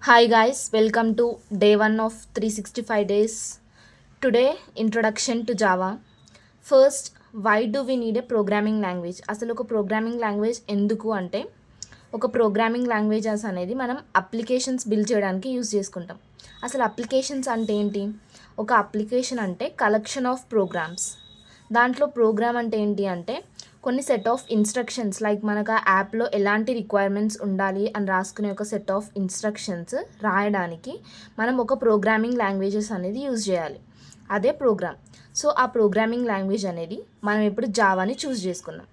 Hi guys, welcome to day 1 of 365 days. Today, introduction to Java. First, why do we need a programming language? అసలు ఒక programming language ఎందుకు అంటే ఒక programming languages అనేది మనం applications build చేయడానికి use చేసుకుంటాం. అసలు అప్లికేషన్స్ అంటే ఏంటి? ఒక అప్లికేషన్ అంటే కలెక్షన్ ఆఫ్ ప్రోగ్రామ్స్. దాంట్లో ప్రోగ్రామ్ అంటే ఏంటి అంటే కొన్ని సెట్ ఆఫ్ ఇన్స్ట్రక్షన్స్ లైక్ మనకు ఆ యాప్లో ఎలాంటి రిక్వైర్మెంట్స్ ఉండాలి అని రాసుకునే ఒక సెట్ ఆఫ్ ఇన్స్ట్రక్షన్స్ రాయడానికి మనం ఒక ప్రోగ్రామింగ్ లాంగ్వేజెస్ అనేది యూజ్ చేయాలి. అదే ప్రోగ్రామ్. సో ఆ ప్రోగ్రామింగ్ లాంగ్వేజ్ అనేది మనం ఇప్పుడు జావాని చూస్ చేసుకున్నాం.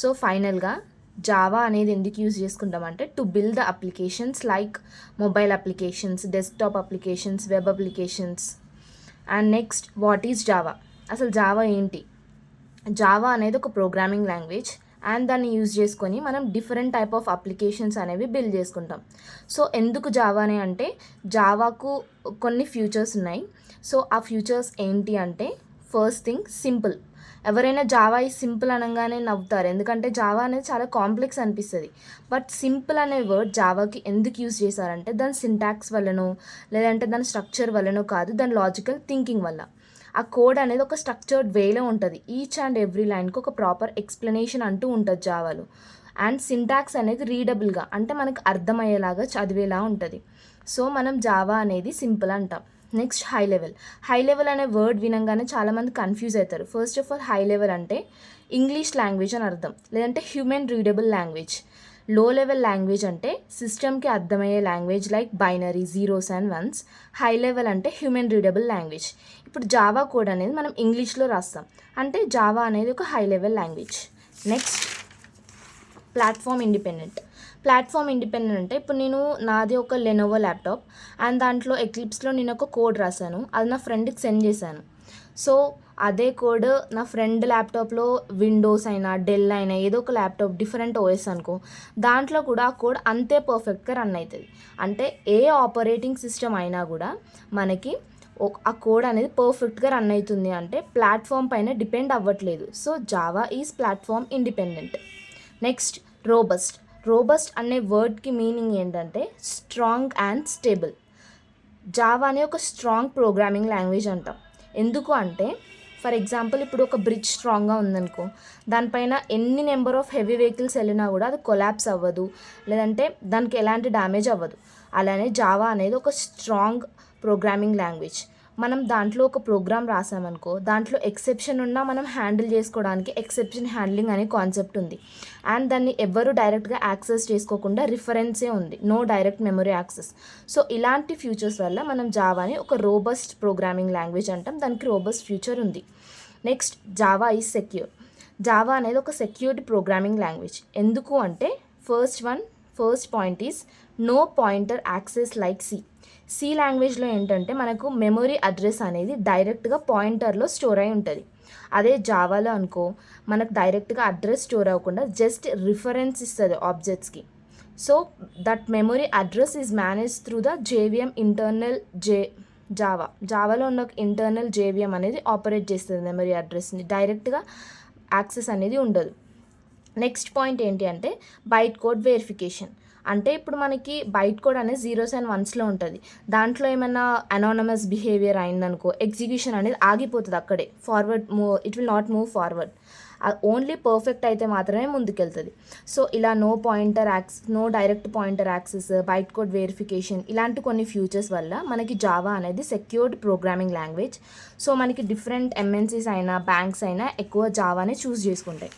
సో ఫైనల్గా జావా అనేది ఎందుకు యూజ్ చేసుకుంటామంటే to build the applications like mobile applications, desktop applications, web applications. And next, what is Java? అసలు జావా ఏంటి? జావా అనేది ఒక ప్రోగ్రామింగ్ లాంగ్వేజ్ అండ్ దాన్ని యూజ్ చేసుకొని మనం డిఫరెంట్ టైప్ ఆఫ్ అప్లికేషన్స్ అనేవి బిల్డ్ చేసుకుంటాం. సో ఎందుకు జావా అని అంటే జావాకు కొన్ని ఫ్యూచర్స్ ఉన్నాయి. సో ఆ ఫ్యూచర్స్ ఏంటి అంటే ఫస్ట్ థింగ్ సింపుల్. ఎవరైనా జావా ఈ సింపుల్ అనగానే నవ్వుతారు, ఎందుకంటే జావా అనేది చాలా కాంప్లెక్స్ అనిపిస్తుంది. బట్ సింపుల్ అనే వర్డ్ జావాకి ఎందుకు యూజ్ చేశారంటే దాని సింటాక్స్ వల్లనో లేదంటే దాని స్ట్రక్చర్ వల్లనో కాదు, దాని లాజికల్ థింకింగ్ వల్ల. ఆ కోడ్ అనేది ఒక స్ట్రక్చర్డ్ వేలో ఉంటుంది. ఈచ్ అండ్ ఎవ్రీ లైన్కి ఒక ప్రాపర్ ఎక్స్ప్లెనేషన్ అంటూ ఉంటుంది జావాలో. అండ్ సింటాక్స్ అనేది రీడబుల్గా అంటే మనకు అర్థమయ్యేలాగా చదివేలా ఉంటుంది. సో మనం జావా అనేది సింపుల్ అంటాం. Next, high level. High level అనే వర్డ్ వినంగానే చాలామంది కన్ఫ్యూజ్ అవుతారు. First of all, high level అంటే ఇంగ్లీష్ లాంగ్వేజ్ అని అర్థం, లేదంటే హ్యూమన్ రీడబుల్ లాంగ్వేజ్. లో లెవెల్ లాంగ్వేజ్ అంటే సిస్టమ్కి అర్థమయ్యే language like binary, zeros and once. High level అంటే హ్యూమన్ రీడబుల్ లాంగ్వేజ్. ఇప్పుడు జావా కోడ్ అనేది మనం ఇంగ్లీష్లో రాస్తాం, అంటే జావా అనేది ఒక high level language. Next, platform independent. Platform independent అంటే ఇప్పుడు నేను నాది ఒక లెనోవో ల్యాప్టాప్ అండ్ దాంట్లో ఎక్లిప్స్లో నేను ఒక కోడ్ రాశాను, అది నా ఫ్రెండ్కి సెండ్ చేశాను. సో అదే కోడ్ నా ఫ్రెండ్ ల్యాప్టాప్లో విండోస్ అయినా డెల్ అయినా ఏదో ఒక ల్యాప్టాప్ డిఫరెంట్ ఓఎస్ అనుకో, దాంట్లో కూడా ఆ కోడ్ అంతే పర్ఫెక్ట్గా రన్ అవుతుంది. అంటే ఏ ఆపరేటింగ్ సిస్టమ్ అయినా కూడా మనకి ఆ కోడ్ అనేది పర్ఫెక్ట్గా రన్ అవుతుంది అంటే ప్లాట్ఫామ్ పైన డిపెండ్ అవ్వట్లేదు. So Java is platform independent. Next, robust. Robust అనే వర్డ్కి మీనింగ్ ఏంటంటే స్ట్రాంగ్ అండ్ స్టేబుల్. జావాని ఒక స్ట్రాంగ్ ప్రోగ్రామింగ్ లాంగ్వేజ్ అంటాం. ఎందుకు అంటే ఫర్ ఎగ్జాంపుల్ ఇప్పుడు ఒక బ్రిడ్జ్ స్ట్రాంగ్గా ఉందనుకో, దానిపైన ఎన్ని నెంబర్ ఆఫ్ హెవీ వెహికల్స్ వెళ్ళినా కూడా అది కొలాప్స్ అవ్వదు, లేదంటే దానికి ఎలాంటి డ్యామేజ్ అవ్వదు. అలానే జావా అనేది ఒక స్ట్రాంగ్ ప్రోగ్రామింగ్ లాంగ్వేజ్. మనం దాంట్లో ఒక ప్రోగ్రామ్ రాసామనుకో, దాంట్లో ఎక్సెప్షన్ ఉన్నా మనం హ్యాండిల్ చేసుకోవడానికి ఎక్సెప్షన్ హ్యాండ్లింగ్ అనే కాన్సెప్ట్ ఉంది. అండ్ దాన్ని ఎవ్వరూ డైరెక్ట్గా యాక్సెస్ చేసుకోకుండా రిఫరెన్సే ఉంది, no direct memory access. So ఇలాంటి ఫ్యూచర్స్ వల్ల మనం జావాని ఒక రోబస్ట్ ప్రోగ్రామింగ్ లాంగ్వేజ్ అంటాం, దానికి రోబస్ట్ ఫ్యూచర్ ఉంది. Next, Java is secure. Java అనేది ఒక సెక్యూర్డ్ ప్రోగ్రామింగ్ లాంగ్వేజ్. ఎందుకు అంటే first point is no pointer access like C లాంగ్వేజ్లో ఏంటంటే మనకు మెమొరీ అడ్రస్ అనేది డైరెక్ట్గా పాయింటర్లో స్టోర్ అయి ఉంటుంది. అదే జావాలో అనుకో మనకు డైరెక్ట్గా అడ్రస్ స్టోర్ అవ్వకుండా జస్ట్ రిఫరెన్స్ ఇస్తుంది ఆబ్జెక్ట్స్కి. So that memory address is manage through the JVM internal జావాలో ఉన్న ఇంటర్నల్ జేవిఎం అనేది ఆపరేట్ చేస్తుంది మెమరీ అడ్రస్ని, డైరెక్ట్గా యాక్సెస్ అనేది ఉండదు. నెక్స్ట్ పాయింట్ ఏంటి అంటే బైట్ కోడ్ వెరిఫికేషన్. అంటే ఇప్పుడు మనకి బైట్ కోడ్ అనేది జీరోస్ అండ్ వన్స్లో ఉంటుంది. దాంట్లో ఏమైనా అనానమస్ బిహేవియర్ అయిందనుకో ఎగ్జిక్యూషన్ అనేది ఆగిపోతుంది అక్కడే, it will not move forward. Only perfect అయితే మాత్రమే ముందుకెళ్తుంది. సో ఇలా no direct pointer access, byte code verification ఇలాంటి కొన్ని ఫ్యూచర్స్ వల్ల మనకి జావా అనేది సెక్యూర్డ్ ప్రోగ్రామింగ్ లాంగ్వేజ్. సో మనకి డిఫరెంట్ ఎంఎన్సీస్ అయినా బ్యాంక్స్ అయినా ఎక్కువ జావానే చూస్ చేసుకుంటాయి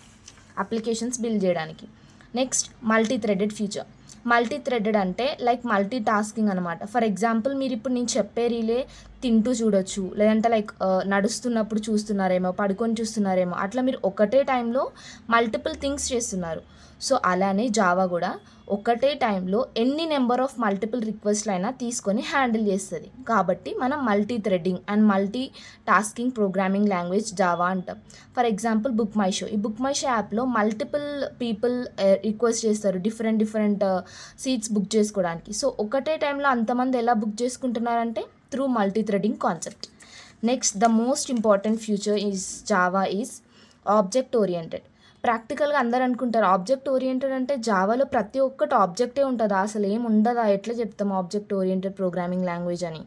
అప్లికేషన్స్ బిల్డ్ చేయడానికి. Next, multithreaded feature. Multithreaded అంటే లైక్ మల్టీ టాస్కింగ్ అనమాట. ఫర్ ఎగ్జాంపుల్ మీరు ఇప్పుడు నేను చెప్పే రీలే తింటూ చూడొచ్చు, లేదంటే లైక్ నడుస్తున్నప్పుడు చూస్తున్నారేమో, పడుకొని చూస్తున్నారేమో, అట్లా మీరు ఒకటే టైంలో మల్టిపుల్ థింగ్స్ చేస్తున్నారు. సో అలానే జావా కూడా ఒకటే టైంలో ఎన్ని నెంబర్ ఆఫ్ మల్టిపుల్ రిక్వెస్ట్లు అయినా తీసుకొని హ్యాండిల్ చేస్తుంది. కాబట్టి మనం multi threading and multi tasking programming language Java అంటాం. For example book my show. ఈ బుక్ మై షో యాప్లో మల్టిపుల్ పీపుల్ రిక్వెస్ట్ చేస్తారు డిఫరెంట్ సీట్స్ బుక్ చేసుకోవడానికి. సో ఒకటే టైంలో అంతమంది ఎలా బుక్ చేసుకుంటున్నారంటే through multi threading concept. Next, the most important future is Java is object oriented. ప్రాక్టికల్గా అందరు అనుకుంటారు ఆబ్జెక్ట్ ఓరియంటెడ్ అంటే జావాలో ప్రతి ఒక్కటి ఆబ్జెక్టే ఉంటుందా, అసలు ఏం ఉండదా, ఎట్లా చెప్తాం ఆబ్జెక్ట్ ఓరియంటెడ్ ప్రోగ్రామింగ్ లాంగ్వేజ్ అని.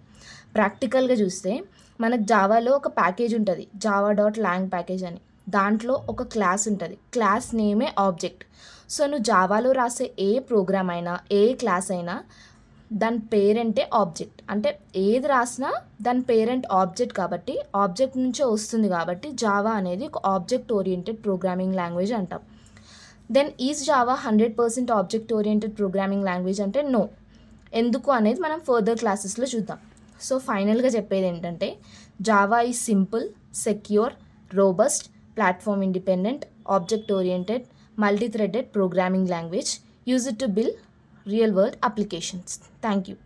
ప్రాక్టికల్గా చూస్తే మనకు జావాలో ఒక ప్యాకేజ్ ఉంటుంది, java.lang ప్యాకేజ్ అని. దాంట్లో ఒక క్లాస్ ఉంటుంది, క్లాస్ నేమే ఆబ్జెక్ట్. సో నువ్వు జావాలో రాసే ఏ ప్రోగ్రామ్ అయినా ఏ క్లాస్ అయినా దాని పేరెంటే ఆబ్జెక్ట్. అంటే ఏది రాసినా దాని పేరెంట్ ఆబ్జెక్ట్ కాబట్టి ఆబ్జెక్ట్ నుంచే వస్తుంది కాబట్టి జావా అనేది ఒక ఆబ్జెక్ట్ ఓరియంటెడ్ ప్రోగ్రామింగ్ లాంగ్వేజ్ అంటాం. Then is Java 100% object oriented programming language అంటే నో. ఎందుకు అనేది మనం ఫర్దర్ క్లాసెస్లో చూద్దాం. సో ఫైనల్గా చెప్పేది ఏంటంటే Java is simple, secure, robust, platform independent, object oriented, multi-threaded programming language. Use it to build real-world applications. Thank you.